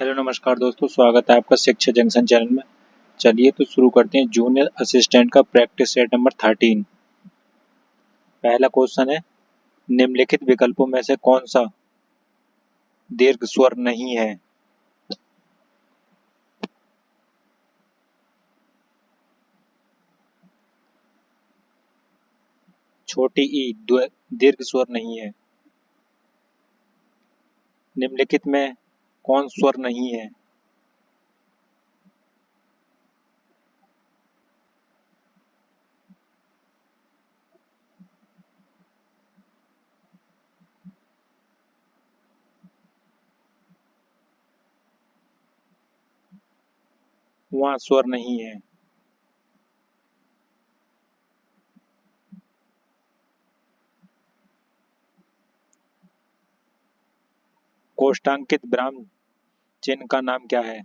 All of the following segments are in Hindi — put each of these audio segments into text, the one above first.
हेलो नमस्कार दोस्तों, स्वागत है आपका शिक्षा जंक्शन चैनल में। चलिए तो शुरू करते हैं जूनियर असिस्टेंट का प्रैक्टिस सेट नंबर 13। पहला क्वेश्चन है, निम्नलिखित विकल्पों में से कौन सा दीर्घ स्वर नहीं है? छोटी ई दीर्घ स्वर नहीं है। निम्नलिखित में कौन स्वर नहीं है? वहाँ स्वर नहीं है। कोष्टांकित विराम चिन्ह का नाम क्या है?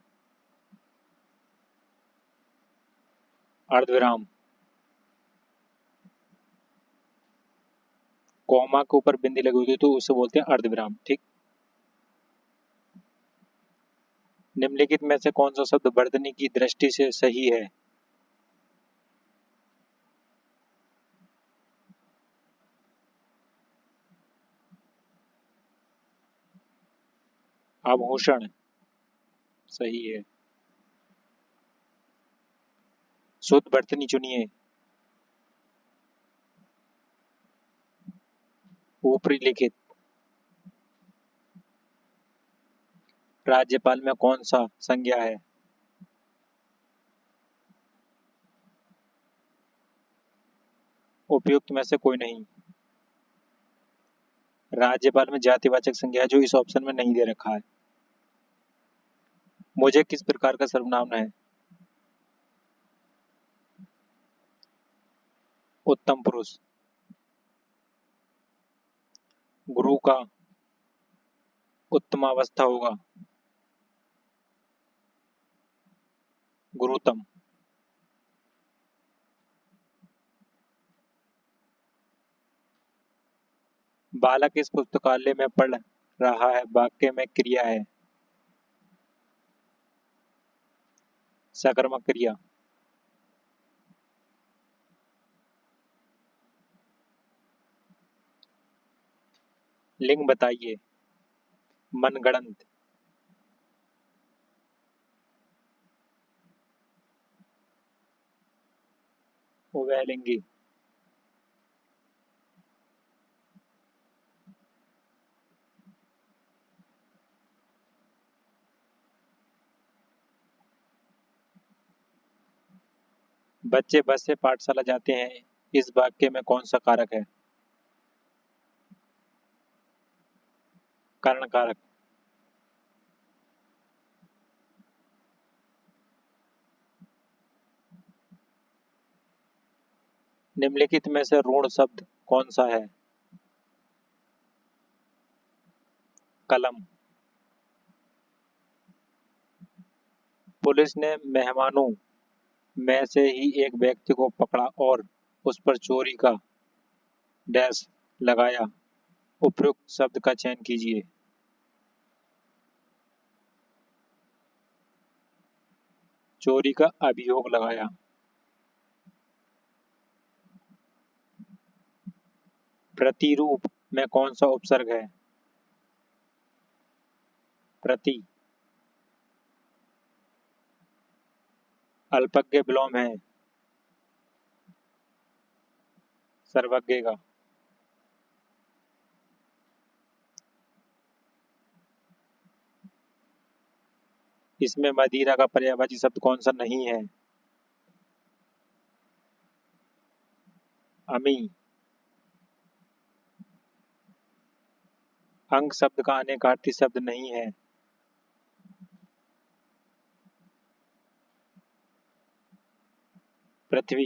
अर्धविराम। कॉमा के ऊपर बिंदी लगी होती है तो उसे बोलते हैं अर्धविराम। ठीक। निम्नलिखित में से कौन सा शब्द वर्तनी की दृष्टि से सही है? आभूषण सही है। शुद्ध वर्तनी चुनिए। ऊपरी लिखित। राज्यपाल में कौन सा संज्ञा है? उपयुक्त में से कोई नहीं। राज्यपाल में जातिवाचक संज्ञा है जो इस ऑप्शन में नहीं दे रखा है। मुझे किस प्रकार का सर्वनाम है? उत्तम पुरुष। गुरु का उत्तमावस्था होगा। गुरुतम। बालक इस पुस्तकालय में पढ़ रहा है वाक्य में क्रिया है। सकर्मक क्रिया। लिंग बताइए। मनगढ़ंत। उभयलिंगी। बच्चे बस से पाठशाला जाते हैं इस वाक्य में कौन सा कारक है? कर्ण कारक। निम्नलिखित में से ऋण शब्द कौन सा है? कलम। पुलिस ने मेहमानों में से ही एक व्यक्ति को पकड़ा और उस पर चोरी का डैश लगाया। उपयुक्त शब्द का चयन कीजिए। चोरी का अभियोग लगाया। प्रतिरूप में कौन सा उपसर्ग है? प्रति। अल्पज्ञ विलोम है सर्वज्ञ का। इसमें मदिरा का पर्यायवाची शब्द कौन सा नहीं है? अमी। अंक शब्द का अनेकार्थी शब्द नहीं है। पृथ्वी।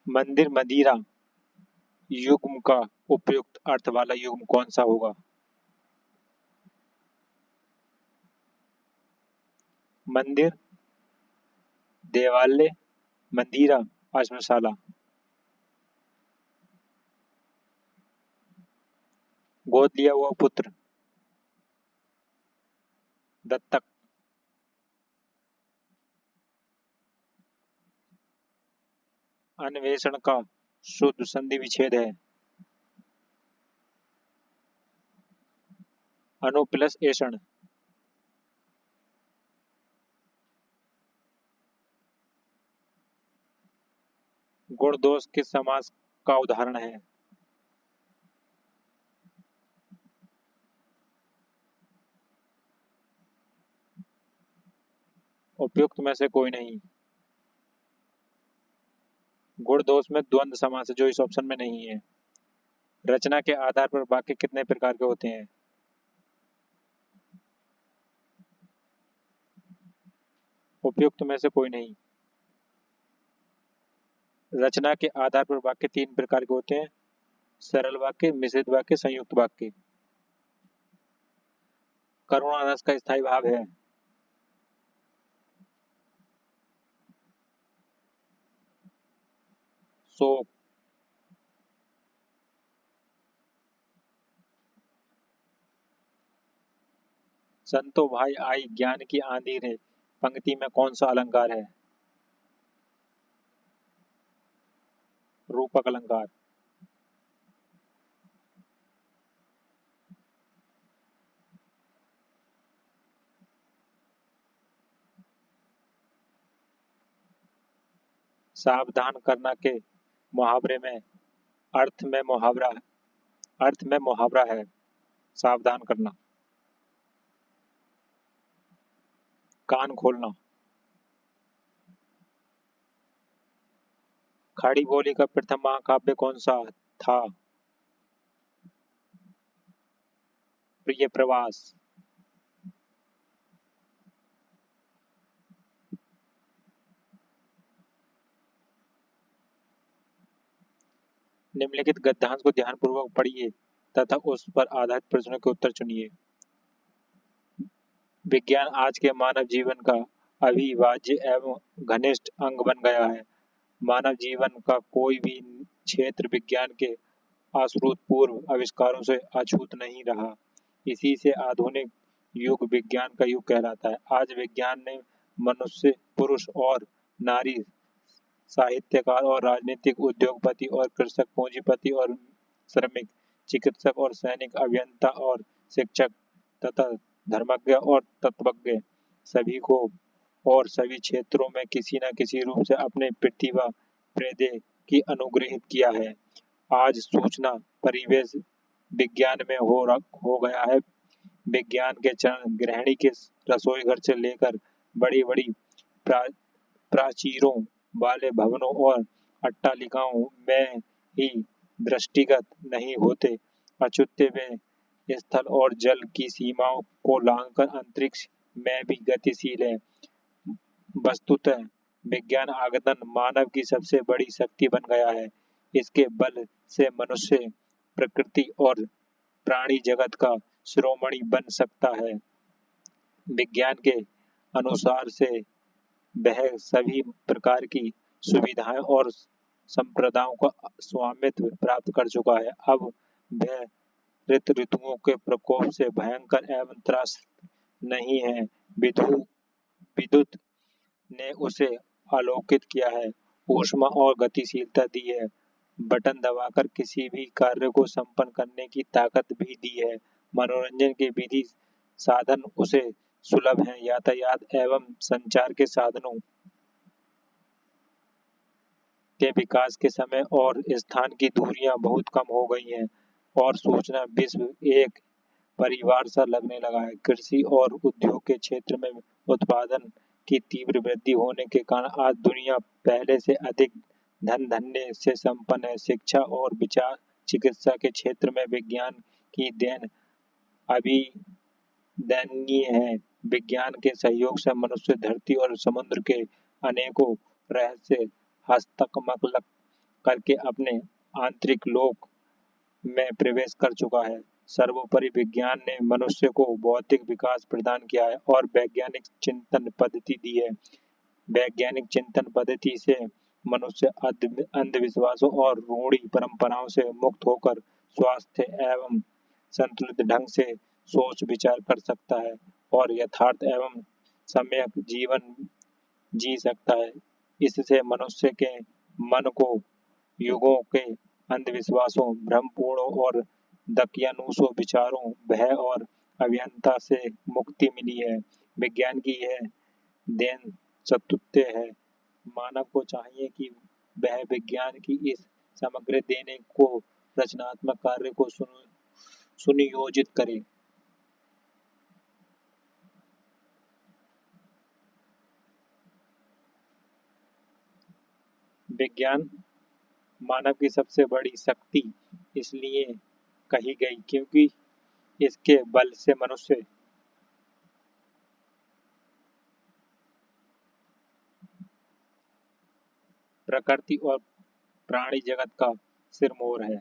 मंदिर मदिरा युग्म का उपयुक्त अर्थ वाला युग्म कौन सा होगा? मंदिर, देवालय, मंदिरा, अश्मशाला। गोद लिया हुआ पुत्र, दत्तक, अन्वेषण का शुद्ध संधि विच्छेद है, अनु प्लस एषण, गुण दोष किस समास का उदाहरण है? उपयुक्त में से कोई नहीं। गुण दोष में द्वंद्व समास है जो इस ऑप्शन में नहीं है। रचना के आधार पर वाक्य कितने प्रकार के होते हैं? उपयुक्त में से कोई नहीं। रचना के आधार पर वाक्य तीन प्रकार के होते हैं, सरल वाक्य, मिश्रित वाक्य, संयुक्त वाक्य। करुणा रस का स्थायी भाव है, शोक। संतो भाई आई ज्ञान की आंधी रे पंक्ति में कौन सा अलंकार है? रूपक अलंकार। सावधान करना के मुहावरे में अर्थ में मुहावरा अर्थ में मुहावरा है सावधान करना। कान खोलना। खड़ी बोली का प्रथम महाकाव्य कौन सा था? प्रिय प्रवास। निम्नलिखित गद्यांश को ध्यानपूर्वक पढ़िए तथा उस पर आधारित प्रश्नों के उत्तर चुनिए। विज्ञान आज के मानव जीवन का अविभाज्य एवं घनिष्ठ अंग बन गया है। मानव जीवन का कोई भी क्षेत्र विज्ञान के अश्रुतपूर्व आविष्कारों से अछूत नहीं रहा। इसी से आधुनिक युग विज्ञान का युग कहलाता है। आज विज्ञान ने मनुष्य, पुरुष और नारी, साहित्यकार और राजनीतिक, उद्योगपति और कृषक, पूंजीपति और श्रमिक, चिकित्सक और सैनिक, अभियंता और शिक्षक तथा धर्मज्ञ और तत्वज्ञ सभी को और सभी क्षेत्रों में किसी न किसी रूप से अपने प्रतिभा प्रदे की अनुग्रहित किया है। आज सूचना परिवेश विज्ञान में हो गया है। विज्ञान के चरण गृहिणी के रसोई घर से लेकर बड़ी बड़ी प्रा, प्राचीरों वाले भवनों और अट्टालिकाओं में ही दृष्टिगत नहीं होते, अछूते वे स्थल और जल की सीमाओं को लांघकर अंतरिक्ष में भी गतिशील है। वस्तुतः विज्ञान आगतन मानव की सबसे बड़ी शक्ति बन गया है। इसके बल से मनुष्य, प्रकृति और प्राणी जगत का शिरोमणि बन सकता है। विज्ञान के अनुसार से वह सभी प्रकार की सुविधाएं और संप्रदायों का स्वामित्व प्राप्त कर चुका है। अब वह ऋतुओं के प्रकोप से भयंकर एवं त्रस्त नहीं है। विद्युत ने उसे आलोकित किया है, ऊष्मा और गतिशीलता दी है, बटन दबाकर किसी भी कार्य को संपन्न करने की ताकत भी दी है। मनोरंजन के विधि साधन उसे सुलभ हैं। यातायात एवं संचार के साधनों के विकास के समय और स्थान की दूरियां बहुत कम हो गई हैं और सूचना विश्व एक परिवार सा लगने लगा है। कृषि और उद्योग के क्षेत्र में उत्पादन की तीव्र वृद्धि होने के कारण आज दुनिया पहले से अधिक धन धन्य से संपन्न है। शिक्षा और विचार, चिकित्सा के क्षेत्र में विज्ञान की देन अभिदन्य है। विज्ञान के सहयोग से मनुष्य धरती और समुद्र के अनेकों रहस्य हस्तकमल करके अपने आंतरिक लोक में प्रवेश कर चुका है। सर्वोपरि विज्ञान ने मनुष्य को बौद्धिक विकास प्रदान किया है और वैज्ञानिक चिंतन पद्धति दी है। वैज्ञानिक चिंतन पद्धति से मनुष्य अंधविश्वासों और रूढ़ि परंपराओं से मुक्त होकर स्वास्थ्य एवं संतुलित ढंग से सोच विचार कर सकता है और यथार्थ एवं सम्यक जीवन जी सकता है। इससे मनुष्य के मन को युगों के अंधविश्वासों, भ्रमपूर्ण और दकियानूसों विचारों, भय और अभियंता से मुक्ति मिली है। विज्ञान की यह देन सत्य है। मानव को चाहिए कि वह विज्ञान की इस समग्र देने को रचनात्मक कार्य को सुनियोजित करे। विज्ञान मानव की सबसे बड़ी शक्ति इसलिए कही गई क्योंकि इसके बल से मनुष्य प्रकृति और प्राणी जगत का सिरमौर है।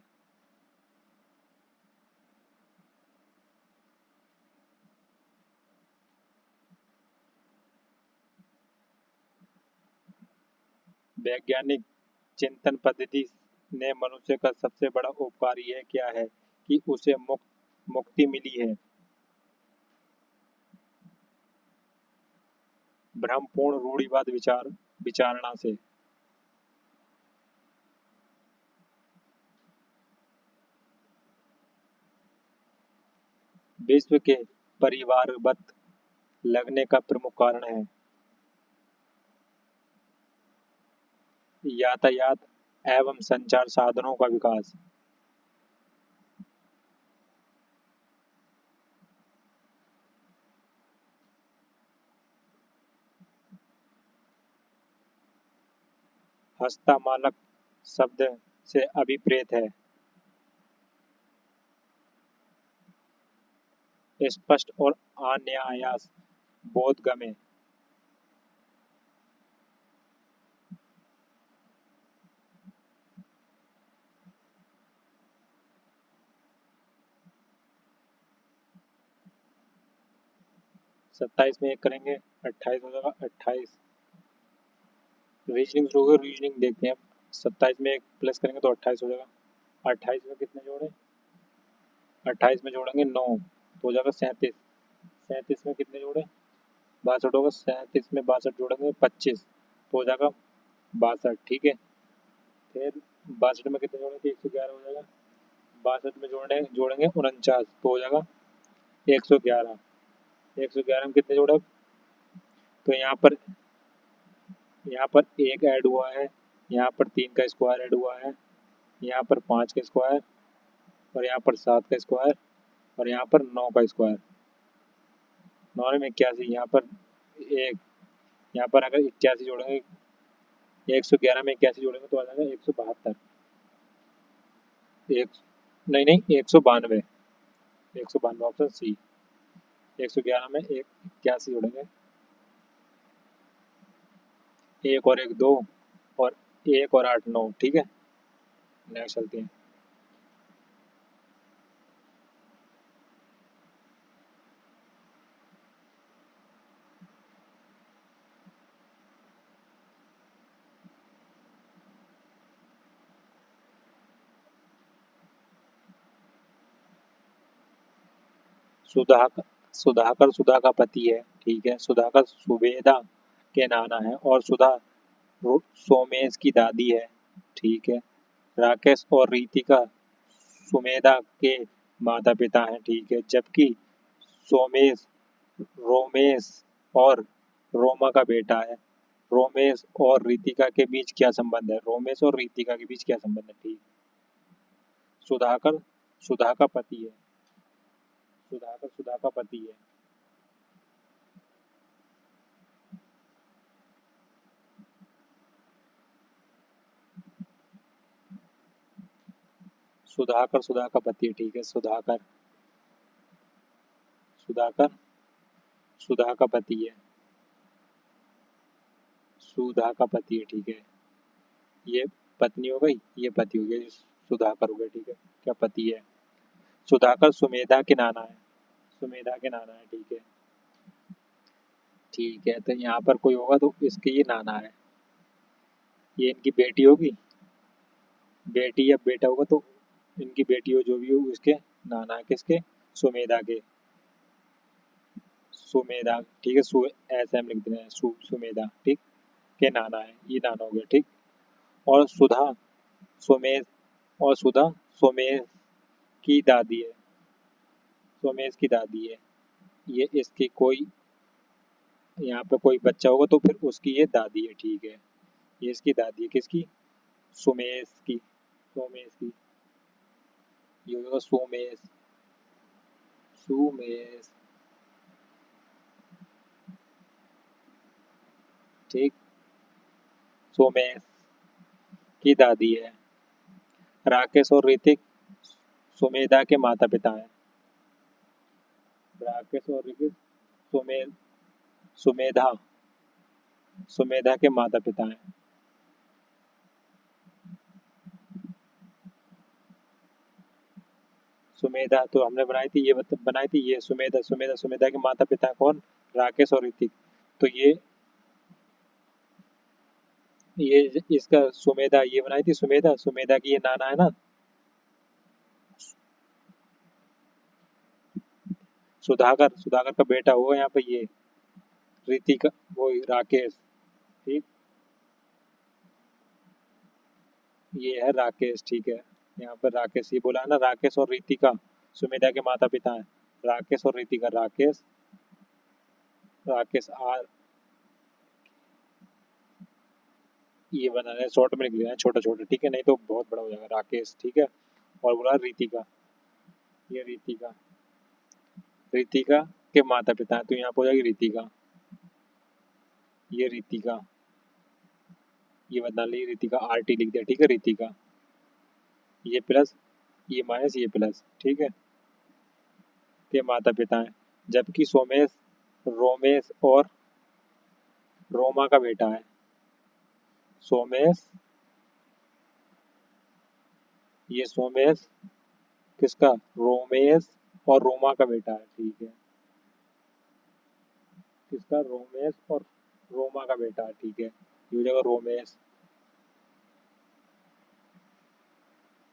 वैज्ञानिक चिंतन पद्धति ने मनुष्य का सबसे बड़ा उपकार यह किया है कि उसे मुक्ति मिली है भ्रमपूर्ण रूढ़िवाद विचारणा से। विश्व के परिवारबद्ध लगने का प्रमुख कारण है यातायात एवं संचार साधनों का विकास। हस्तमालक शब्द से अभिप्रेत है स्पष्ट और अनायास बोधगम्य। 27 में एक करेंगे, 28 हो जाएगा। 28 रीजनिंग शुरू होगा, रीजनिंग देखते हैं। 27 में एक प्लस करेंगे तो 28 हो जाएगा। 28 में कितने जोड़े? 28 में जोड़ेंगे 9 तो हो जाएगा 37। 37 में कितने जोड़े? 62 होगा। 37 में 62 जोड़ेंगे 25 तो हो जाएगा 62। ठीक है, फिर 62 में कितने जोड़ेंगे? 111 हो जाएगा। 62 में जोड़ेंगे 49 तो हो जाएगा 111। 111 में कितने जोड़े? तो यहाँ पर एक ऐड हुआ है, यहाँ पर 3 का स्क्वायर ऐड हुआ है, यहाँ पर 5 का स्क्वायर और यहाँ पर 7 का स्क्वायर और यहाँ पर 9 का स्क्वायर। 9 में 81, यहाँ पर एक, यहाँ पर अगर 81 जोड़ेंगे 111 में 81 जोड़ेंगे तो आ जाएगा 172। एक नहीं नहीं 192, 192 ऑप्शन सी। 111 में 81 जोड़ेंगे, एक और एक 2 और एक और 8 9। ठीक है, नेक्स्ट चलते हैं। सुधाकर सुधाकर सुधा का पति है। ठीक है, सुधाकर सुबेदा के नाना है और सुधा सोमेश की दादी है। ठीक है, राकेश और रितिका सुमेधा के माता पिता हैं। ठीक है, जबकि सोमेश रोमेश और रोमा का बेटा है। रोमेश और रितिका के बीच क्या संबंध है? रोमेश और रितिका के बीच क्या संबंध है? ठीक, सुधाकर सुधा का पति है। सुधाकर सुधा का पति है। सुधाकर सुधा का पति है। ठीक है, सुधाकर सुधाकर सुधा का पति है। सुधा का पति है। ठीक है, ये पत्नी हो गई, ये पति हो गया, सुधाकर हो गया। ठीक है, क्या पति है? सुधाकर सुमेधा के नाना है। सुमेधा के नाना है। ठीक है, ठीक है, तो यहाँ पर कोई होगा तो इसके ये नाना है। ये इनकी बेटी होगी, बेटी या बेटा होगा तो इनकी बेटी हो जो भी हो उसके नाना, किसके, सुमेधा के, सुमेधा, ठीक है, ऐसे हम लिख दे रहे हैं, सुमेधा, ठीक, के नाना है, ये नाना हो गया, ठीक। और सुधा, सुमेध, और सुधा सुमेध की दादी है, सुमेध की दादी है, ये इसकी कोई, यहाँ पे कोई बच्चा होगा तो फिर उसकी ये दादी है, ठीक है, ये इसकी दादी है, किसकी, सुमेध की, सोमेश की, ये होगा सोमेश, सुमेश, ठीक, सोमेश की दादी है। राकेश और ऋतिक सुमेधा के माता पिता हैं, राकेश और ऋतिक सुमेधा, सुमेधा के माता पिता हैं। सुमेधा तो हमने बनाई थी, ये बनाई थी, ये सुमेधा, सुमेधा, सुमेधा के माता पिता कौन, राकेश और ऋतिक, तो ये इसका सुमेधा, ये बनाई थी सुमेधा, सुमेधा की ये नाना है ना, सुधाकर, सुधाकर का बेटा होगा यहाँ पे ये ऋतिक, वो राकेश, ठीक, ये है राकेश, ठीक है, यहाँ पर राकेश, ये बोला है ना, राकेश और ऋतिका सुमेधा के माता पिता हैं, राकेश और ऋतिका, राकेश, राकेश आर, ये बना रहे शॉर्ट में लिख लेना है, छोटा छोटा, ठीक है, नहीं तो बहुत बड़ा हो जाएगा, राकेश, ठीक है, और बोला ऋतिका, ये ऋतिका, ऋतिका के माता पिता हैं, तो यहाँ पर हो जाएगी ऋतिका, ये ऋतिका, ये बदला ली, ऋतिका आर टी लिख दिया, ठीक है, ऋतिका, ये प्लस, ये माइनस, ये प्लस, ठीक है, के माता पिता हैं, जबकि सोमेश, रोमेश और रोमा का बेटा है, सोमेश, ये सोमेश किसका, रोमेश और रोमा का बेटा है, ठीक है, किसका, रोमेश और रोमा का बेटा है, ठीक है, ये हो जाएगा रोमेश,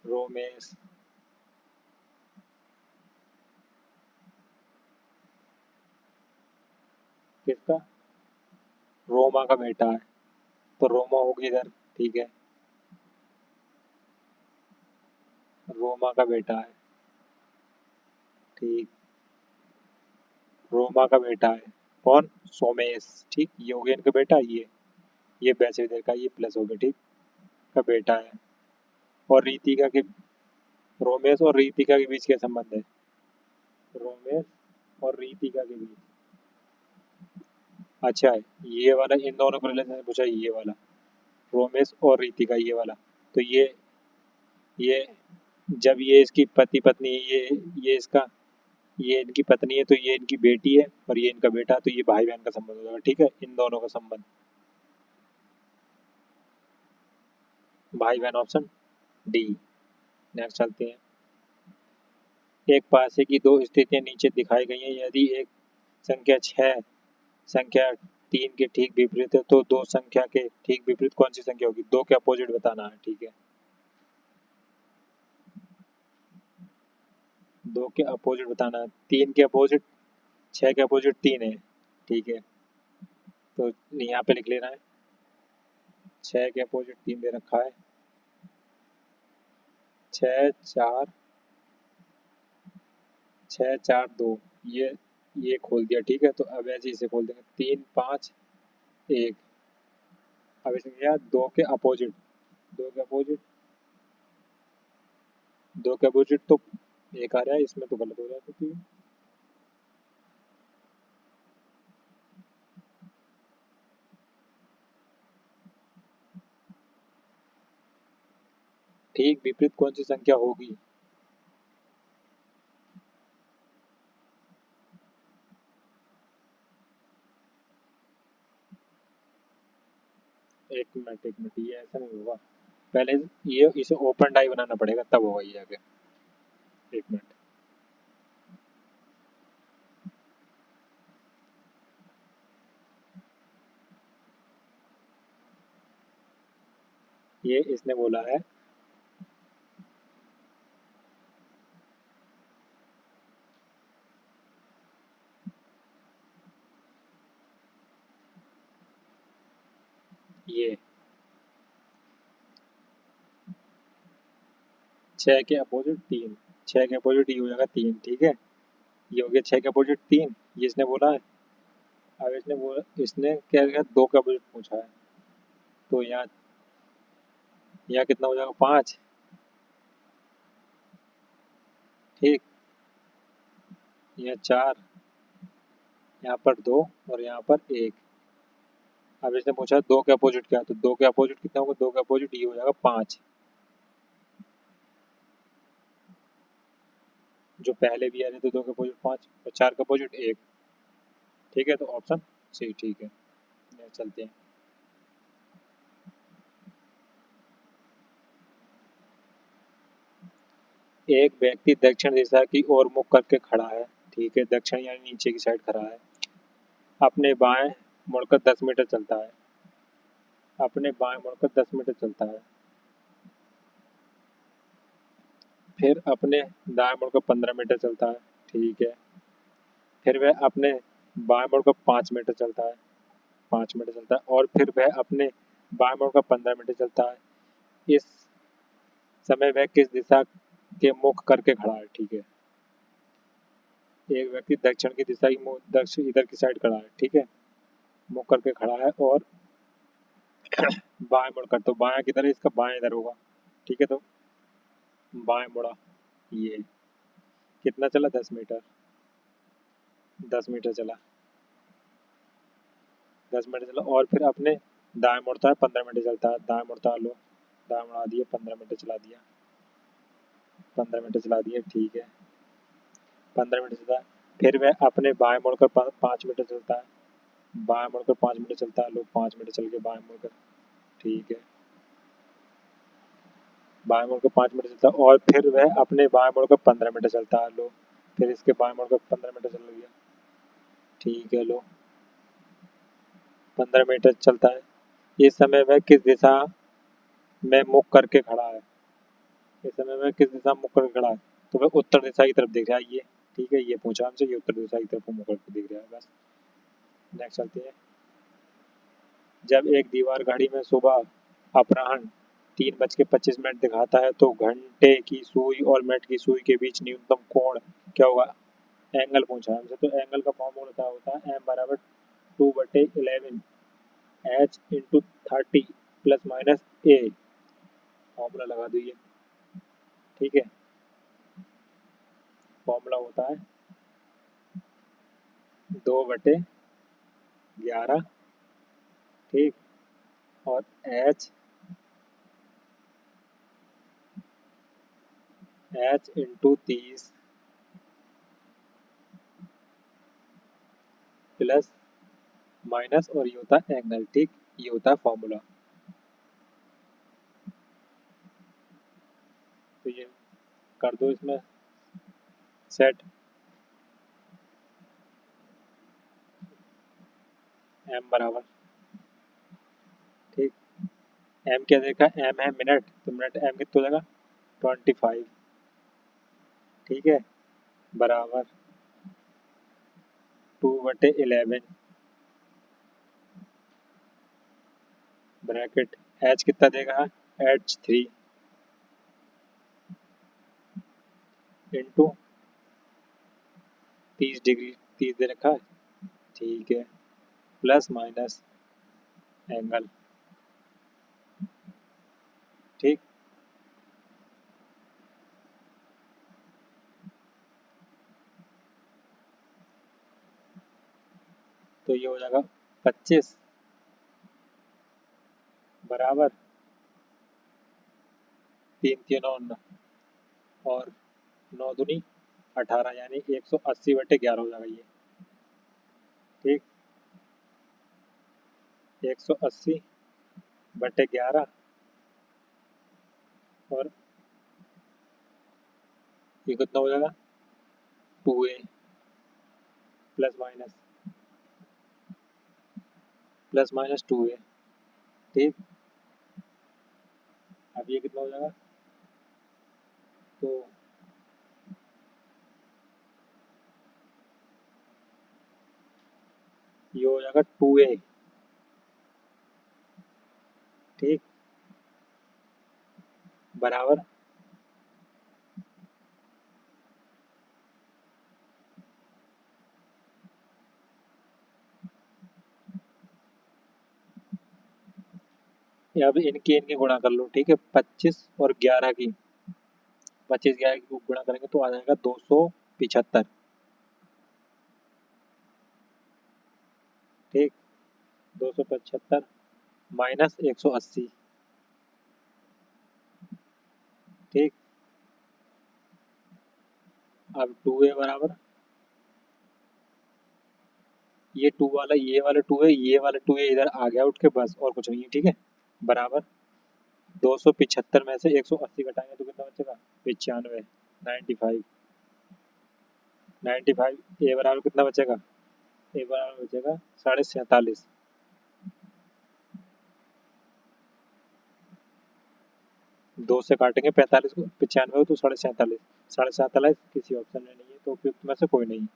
रोमेश, किसका, रोमा का बेटा है, तो रोमा होगी इधर, ठीक है, रोमा का बेटा है, ठीक, रोमा का बेटा है, कौन, सोमेश, ठीक, ये हो गया इनका बेटा, ये वैसे इधर का, ये प्लस हो गया, ठीक, का बेटा है, और रीतिका के, रोमेश और रीतिका के बीच क्या संबंध है, रोमेश और रीतिका के बीच, अच्छा है, ये वाला इन दोनों को रिलेशन पूछा, ये वाला रोमेश और रीतिका, ये वाला, तो ये जब ये इसकी पति पत्नी, ये इसका, ये इनकी पत्नी है, तो ये इनकी बेटी है, और ये इनका बेटा, तो ये भाई बहन का संबंध हो जाएगा, ठीक है, इन दोनों का संबंध, भाई बहन, ऑप्शन डी। नेक्स्ट चलते हैं, एक पासे की दो स्थितियां नीचे दिखाई गई हैं, यदि एक संख्या 6 संख्या 3 के ठीक विपरीत है तो दो संख्या के ठीक विपरीत कौन सी संख्या होगी, दो के अपोजिट बताना है, ठीक है, दो के अपोजिट बताना है, 3 के अपोजिट, 6 के अपोजिट 3 है, ठीक है, तो यहाँ पे लिख लेना है, 6 के अपोजिट 3 दे रखा है, 6 4, 6 4 2, ये खोल दिया, ठीक है, तो अब ऐसे इसे खोल देंगे, 3 5 1, अब इसमें क्या, दो के अपोजिट, दो के अपोजिट, दो के अपोजिट तो एक आ रहा है, इसमें तो गलत हो रहा है, तो ठीक विपरीत कौन सी संख्या होगी, एक मिनट, ये ऐसा नहीं होगा, पहले ये इसे ओपन डाई बनाना पड़ेगा, तब होगा ये आगे, एक मिनट, ये इसने बोला है ये 6 के अपोजिट 3, 6 के अपोजिट ये हो जाएगा 3, ठीक है। ये हो गया 6 के अपोजिट 3, ये इसने बोला है। अब इसने क्या किया, 2 के अपोजिट पूछा है, तो यहाँ कितना हो जाएगा, 5, ठीक। यहाँ 4, यहाँ पर 2 और यहाँ पर 1। अब इसने पूछा 2 के अपोजिट क्या है, तो 2 के अपोजिट कितना होगा, 2 के अपोजिट ये हो जाएगा 5, जो पहले भी आ रहे थे 2 के अपोजिट 5 और 4 के अपोजिट 1, ठीक है। तो ऑप्शन सी ठीक है। चलते हैं। एक व्यक्ति दक्षिण दिशा की ओर मुख करके खड़ा है, ठीक है, दक्षिण यानी नीचे की साइड खड़ा है। अपने बाएं मुड़कर 10 मीटर चलता है, अपने बाएं मुड़कर 10 मीटर चलता है, फिर अपने दाएं मुड़कर 15 मीटर चलता है, ठीक है। फिर वह अपने बाएं मुड़कर 5 मीटर चलता है, 5 मीटर चलता है, और फिर वह अपने बाएं मुड़कर 15 मीटर चलता है। इस समय वह किस दिशा के मुख करके खड़ा है, ठीक है। एक व्यक्ति दक्षिण की दिशा की दक्षिण इधर की साइड खड़ा है, ठीक है, मुख करके खड़ा है, और बाएं मुड़कर, तो बाएं किधर है, इसका बाएं इधर होगा, ठीक है। तो बाएं मुड़ा, ये कितना चला, 10 मीटर, 10 मीटर चला, 10 मीटर चला, और फिर अपने दाएं मुड़ता है, 15 मीटर चलता है, दाएं मुड़ता लो, दाएं मुड़ा दिया, 15 मीटर चला दिया, 15 मीटर चला दिया, ठीक है, 15 मीटर चलता है। फिर वह अपने बाएं मुड़कर 5 मीटर चलता है, बाएं मुड़कर 5 मीटर चलता है, लो 5 मीटर चल के बाएं मुड़कर, ठीक है, बाएं मुड़कर 5 मीटर चलता है, और फिर वह अपने बाएं मुड़कर 15 मीटर चलता है, लो, फिर इसके बाएं मुड़कर 15 मीटर चल गया, ठीक है, लो 15 मीटर चलता है। इस समय वह किस दिशा में मुख करके खड़ा है, इस समय वह किस दिशा में मुख करके खड़ा है, तो वह उत्तर दिशा की तरफ देख रहा है, ये ठीक है, ये पूछा हमसे, ये उत्तर दिशा की तरफ मुख करके देख रहा है, बस। नेक्स्ट चलते हैं। जब एक दीवार घड़ी में सुबह अपराह्न 3:25 दिखाता है, तो घंटे की सुई और मिनट की सुई के बीच न्यूनतम कोण क्या होगा, एंगल पूछा है हमसे। तो एंगल का फॉर्मूला क्या होता है, एम बराबर 2/11 एच इंटू 30 प्लस माइनस ए, फॉर्मूला लगा दीजिए, ठीक है। फॉर्मूला होता है 2/11, ठीक, और एच इंटू 30 प्लस माइनस, और ये होता है एंगल, ठीक, ये होता है फॉर्मूला। तो ये कर दो इसमें सेट, एम बराबर, ठीक, एम क्या देखा, एम है मिनट, तो मिनट एम कितना हो जाएगा, 25, ठीक है, बराबर 2/11 ब्रैकेट, एच कितना देगा, H3 इंटू 30 डिग्री, 30 दे रखा है, ठीक है, प्लस माइनस एंगल, ठीक। तो ये हो जाएगा 25 बराबर 3 3 और 9 दूनी 18, यानी 180/11 हो जाएगा ये, ठीक, 180/11, और ये कितना हो जाएगा, 2a प्लस माइनस 2a, ठीक। अब ये कितना हो जाएगा, तो ये हो जाएगा 2a ठीक, बराबर अब इनकी इनकी गुणा कर लो। ठीक है, 25 और 11 की, 25 11 की गुणा करेंगे तो आ जाएगा 275। ठीक, 275 माइनस 180। ठीक, अब 2a बराबर, ये 2 वाला, ये वाला 2 है, ये वाला 2 है, इधर आ गया उठ के, बस और कुछ नहीं है। ठीक है, बराबर 275 में से 180 घटाएंगे तो कितना बचेगा? 95, 95। 95 ए बराबर कितना बचेगा? ए बराबर बचेगा 47.5। 2 से काटेंगे 45 को, 95 को, तो 47.5। 47.5 किसी ऑप्शन में नहीं है, तो उपयुक्त में से कोई नहीं।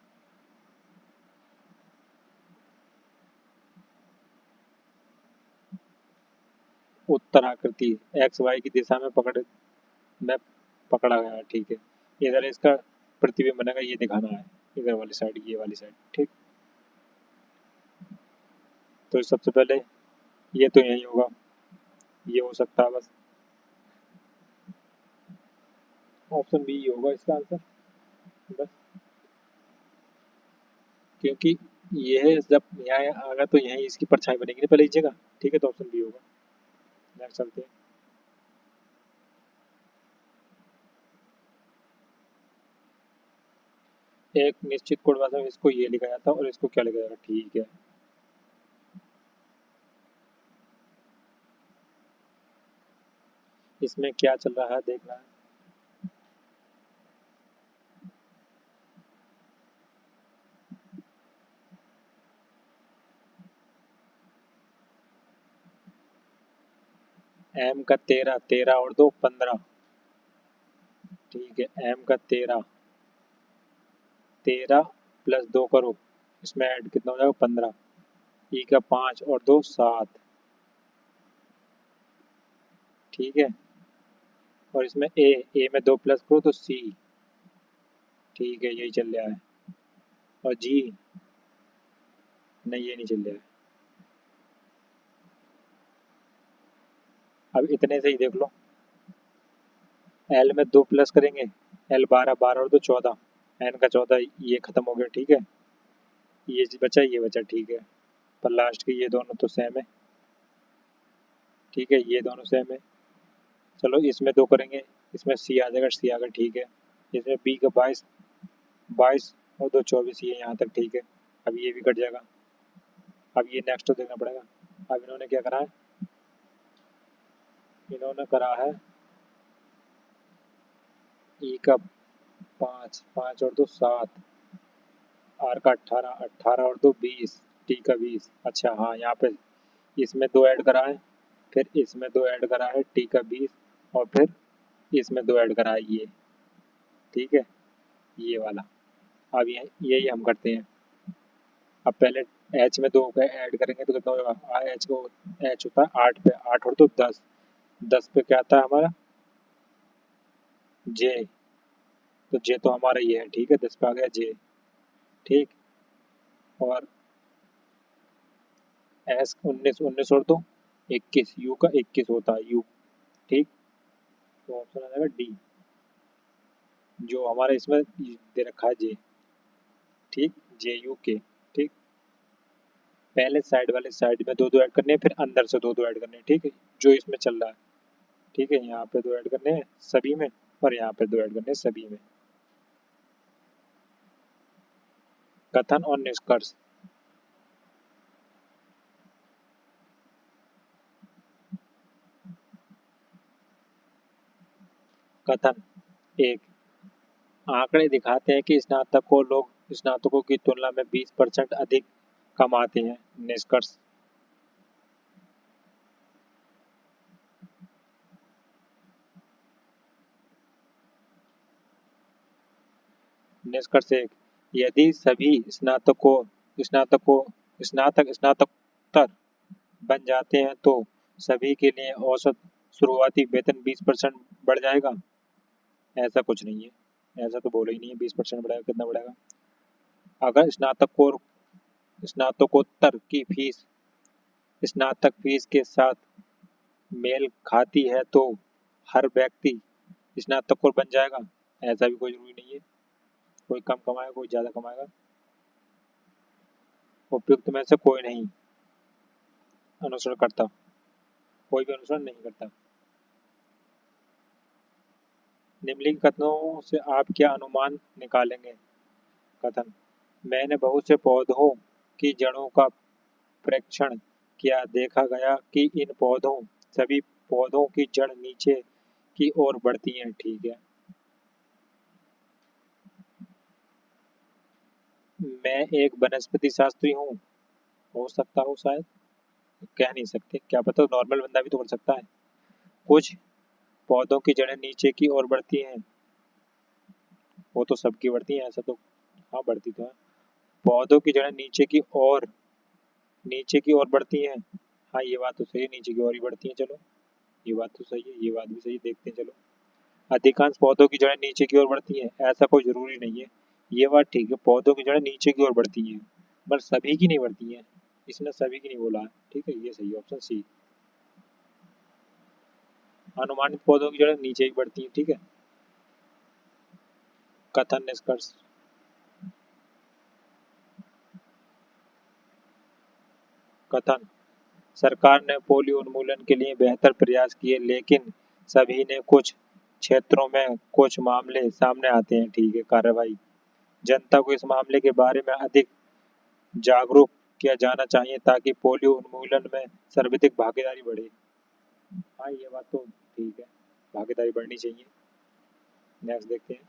उत्तराकृति एक्स वाई की दिशा में पकड़ा गया है। ठीक है, इधर इसका प्रतिबिंब बनेगा, ये दिखाना है, इधर वाली साइड, ये वाली साइड। ठीक, तो सबसे पहले ये तो यही होगा, ये हो सकता है बस, ऑप्शन बी होगा इसका आंसर बस, क्योंकि ये जब यहाँ आएगा तो यहीं इसकी परछाई बनेगी ना पहले इस जगह। ठीक है, तो ऑप्शन बी होगा। नेक्स्ट चलते हैं। एक निश्चित कोड भाषा में इसको ये लिखा जाता है और इसको क्या लिखा जाएगा? ठीक है, इसमें क्या चल रहा है देखना है। एम का 13, 13 और 2 15। ठीक है, एम का 13, 13 प्लस 2 करो, इसमें ऐड कितना हो जाएगा? 15। ई का 5 और 2 7। ठीक है, और इसमें ए में 2 प्लस करो तो सी। ठीक है, यही चल रहा है। और जी, नहीं ये नहीं चल रहा है। अब इतने से ही देख लो, एल में 2 प्लस करेंगे, एल 12, 12 और 2 14, एन का 14, ये खत्म हो गया। ठीक है, ये बचा, ये बचा। ठीक है, पर लास्ट के ये दोनों तो सेम है। ठीक है, ये दोनों सेम है। चलो इसमें 2 करेंगे, इसमें सी आ जाएगा, सी आ गया। ठीक है, इसमें बी का 22, 22 और 2 24, ये यहाँ तक। ठीक है, अब ये भी कट जाएगा। अब ये नेक्स्ट तो देखना पड़ेगा। अब इन्होंने क्या करा है? इन्होंने करा है ई का 5, 5 और 2 7, आर का 18, 18 और 2 20, टी का 20। अच्छा हाँ, यहाँ पे इसमें 2 ऐड करा है, फिर इसमें 2 ऐड करा है, टी का 20, और फिर इसमें 2 ऐड करा है ये। ठीक है, ये वाला। अब यही हम करते हैं। अब पहले एच में 2 ऐड करेंगे तो कितना होगा? एच को, एच होता है 8 पे, 8 और 2 10, 10 पे क्या आता है हमारा? जे। तो जे तो हमारा ये है। ठीक है, 10 पे आ गया जे। ठीक, और एस 19, 19 और 2 21, यू का 21 होता है यू। ठीक, तो ऑप्शन आ जाएगा डी, जो हमारा इसमें दे रखा है जे। ठीक, जे यू के। ठीक, पहले साइड वाले साइड में 2 2 ऐड करने हैं, फिर अंदर से 2 2 ऐड करने हैं। ठीक है, जो इसमें चल रहा है। ठीक है, यहाँ पे 2 ऐड करने हैं सभी में, और यहाँ पे 2 ऐड करने हैं सभी में। कथन और निष्कर्ष। कथन एक, आंकड़े दिखाते हैं कि स्नातकों की तुलना में 20% अधिक कमाते हैं। निष्कर्ष। निष्कर्ष एक, यदि सभी स्नातकों स्नातकों स्नातक स्नातकोत्तर बन जाते हैं तो सभी के लिए औसत शुरुआती वेतन 20% बढ़ जाएगा? ऐसा कुछ नहीं है, ऐसा तो बोला ही नहीं है 20% बढ़ेगा। कितना बढ़ेगा? अगर स्नातकोत्तर की फीस स्नातक फीस के साथ मेल खाती है तो हर व्यक्ति स्नातकोत्तर बन जाएगा? ऐसा भी कोई जरूरी नहीं है, कोई कम कमाएगा कोई ज़्यादा कमाएगा। उपयुक्त में से कोई नहीं अनुसरण करता, कोई भी अनुसरण नहीं करता। निम्नलिखित कथनों से आप क्या अनुमान निकालेंगे? कथन: मैंने बहुत से पौधों की जड़ों का परीक्षण किया, देखा गया कि इन सभी पौधों की जड़ नीचे की ओर बढ़ती हैं। ठीक है। मैं एक वनस्पति शास्त्री हूँ। हो सकता हो शायद, कह नहीं सकते, क्या पता, नॉर्मल बंदा भी तो कर सकता है। कुछ पौधों की जड़ें नीचे की ओर बढ़ती हैं। वो तो सबकी बढ़ती हैं, ऐसा तो हाँ बढ़ती तो है। पौधों की जड़ें नीचे की ओर बढ़ती हैं। हाँ ये बात तो सही है, नीचे की ओर ही बढ़ती हैं। चलो ये बात तो सही है, ये बात भी सही है, देखते हैं चलो। अधिकांश पौधों की जड़ें नीचे की ओर बढ़ती हैं, ऐसा कोई जरूरी नहीं है। ये बात ठीक है, पौधों की जड़ें नीचे की ओर बढ़ती हैं, पर सभी की नहीं बढ़ती हैं। इसने सभी की नहीं बोला है। ठीक है, ये सही है, ऑप्शन सी। अनुमानित पौधों की जड़ें नीचे ही बढ़ती हैं। ठीक है। कथन निष्कर्ष: कथन: सरकार ने पोलियो उन्मूलन के लिए बेहतर प्रयास किए, लेकिन सभी ने कुछ क्षेत्रों में कुछ मामले सामने आते हैं। ठीक है। कार्रवाई: जनता को इस मामले के बारे में अधिक जागरूक किया जाना चाहिए ताकि पोलियो उन्मूलन में सर्वाधिक भागीदारी बढ़े। हाँ ये बात तो ठीक है, भागीदारी बढ़नी चाहिए। नेक्स्ट देखते हैं।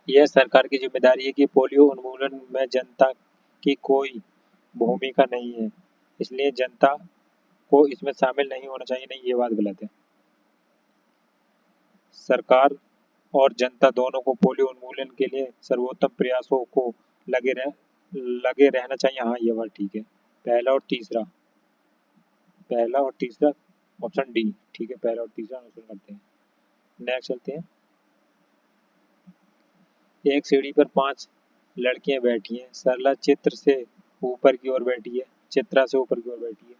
यह सरकार की जिम्मेदारी है कि पोलियो उन्मूलन में जनता की कोई भूमिका नहीं है, इसलिए जनता को इसमें शामिल नहीं होना चाहिए। नहीं, ये बात गलत है। सरकार और जनता दोनों को पोलियो उन्मूलन के लिए सर्वोत्तम प्रयासों को लगे रहना चाहिए। हाँ ये बात ठीक है। पहला और तीसरा ऑप्शन डी। ठीक है, पहला और तीसरा अनुसरण करते हैं। नेक्स्ट चलते हैं। एक सीढ़ी पर 5 लड़कियां बैठी हैं। सरला चित्र से ऊपर की ओर बैठी है, चित्रा से ऊपर की ओर बैठी है,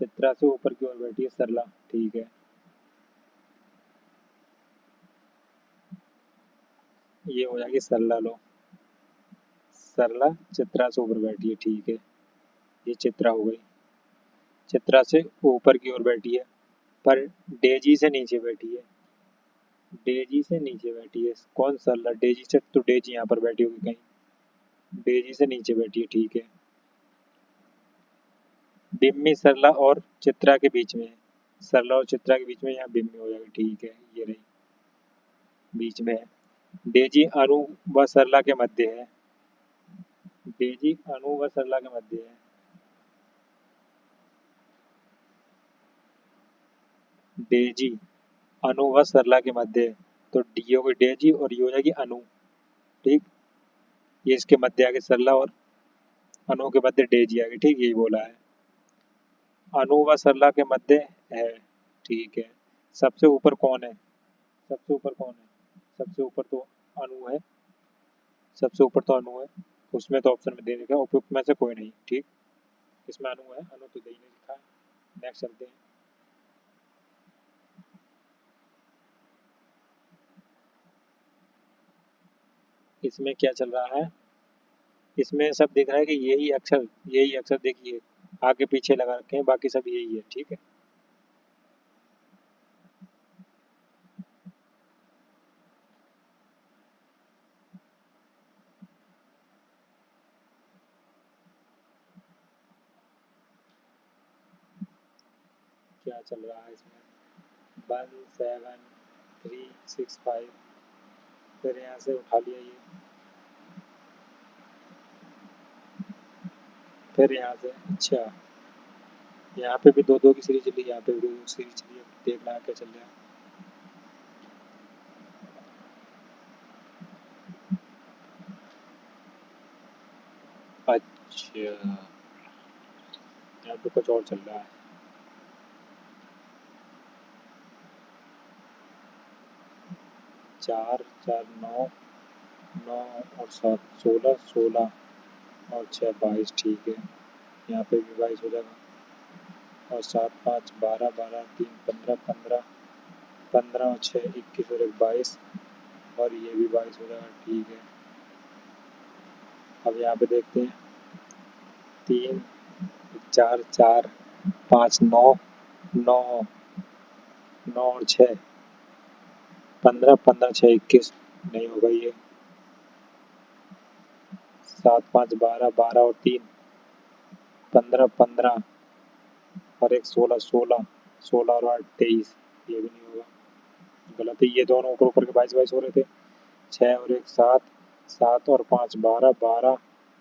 चित्रा से ऊपर की ओर बैठी है सरला। ठीक है, ये हो जाएगी सरला। लो, सरला चित्रा से ऊपर बैठी है। ठीक है, ये चित्रा हो गई, चित्रा से ऊपर की ओर बैठी है, पर डेजी से नीचे बैठी है। डेजी से नीचे बैठी है कौन? सरला। डेजी से तो डेजी यहाँ पर बैठी होगी कहीं, डेजी से नीचे बैठी है। ठीक है। बिम्मी सरला और चित्रा के बीच में है, सरला और चित्रा के बीच में, यहाँ बिम्मी हो जाएगी। ठीक है, ये रही, बीच में है। डेजी अनु व सरला के मध्य है, डेजी अनु व सरला के मध्य है। डेजी अनु व सरला के मध्य है, तो डी हो गई डेजी और ये हो जाएगी अनु। ठीक, ये इसके मध्य आगे सरला और अनु के मध्य डेजी आगे। ठीक, यही बोला है। अनु व सरला के मध्य है। ठीक है। सबसे ऊपर कौन है? सबसे ऊपर कौन है? सबसे ऊपर तो अनु है, सबसे ऊपर तो अनु है। उसमें तो ऑप्शन में दे देगा उपयुक्त में से कोई नहीं। ठीक, इसमें अनु है, अनु तो दे ही नहीं लिखा है। नेक्स्ट चलते हैं। इसमें क्या चल रहा है? इसमें सब दिख रहा है कि यही अक्षर देखिए आगे पीछे लगा रखे हैं, बाकी सब यही है। ठीक है। क्या चल रहा है इसमें? 17365, फिर यहाँ से उठा लिया ये, फिर यहाँ से। अच्छा, यहाँ पे भी दो दो की सीरीज चली, यहाँ पे भी दो दो की सीरीज चली है। देखना है क्या चल रहा है। अच्छा, यहाँ पे कुछ और चल रहा है। 4 4 9 9 और 7 16 16 और 6 22, ठीक है। यहाँ पे भी 22 हो जाएगा। और 7 5 12 12 3 15 15 15 और 6 21 और 1 22 और ये भी 22 हो जाएगा, ठीक है। अब यहाँ पे देखते हैं 3 4 4 5 9 9 9 और 6 15 15 6 21 नहीं होगा ये। 7 5 12 12 और 3 15 15 और 1 16 16 16 और 8 23, ये भी नहीं होगा, गलत है। ये दोनों ऊपर ऊपर के 22 22 हो रहे थे। 6 और 1 7 7 और 5 12 12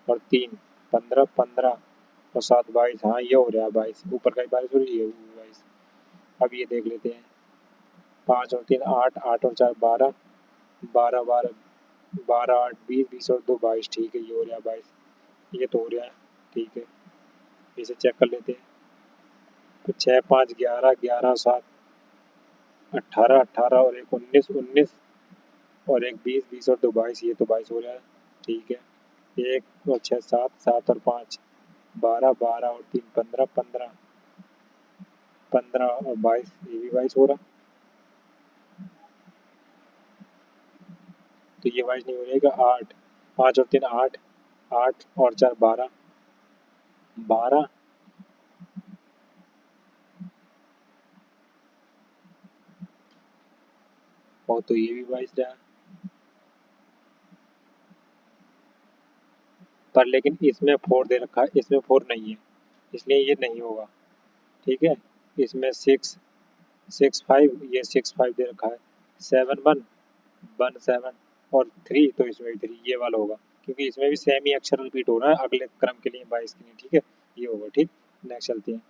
और 3 15 15 और 7 22, हाँ ये हो रहा है 22, ऊपर का 22 हो रही है, 22। अब ये देख लेते हैं 5 और 3 8 8 और 4 12 12 12 12 8 20 20 और 2 22, ठीक है, ये हो रहा है 22, ये तो हो रहा है, ठीक है। इसे चेक कर लेते हैं। तो 6 5 11 11 और 7 18 18 और 1 19 19 और 1 20 20 और 2 22, ये तो 22 हो रहा है, ठीक है। 1 और 6 7 7 और 5 12 12 और 3 15 15 15 और 22, ये भी 22 हो रहा। तो ये 22 नहीं हो रहेगा। 8 5 और 3 8 8 और 4 12 12 और तो ये भी 22 रहा। पर लेकिन इसमें 4 दे रखा है, इसमें 4 नहीं है, इसलिए ये नहीं होगा, ठीक है। इसमें 6 6 5, ये 6 5 दे रखा है। 7 1 1 7 और 3, तो इसमें भी 3 ये वाला होगा, क्योंकि इसमें भी सेम ही अक्षर रिपीट हो रहा है अगले क्रम के लिए 22 के लिए, ठीक है, ये होगा, ठीक। नेक्स्ट चलते हैं।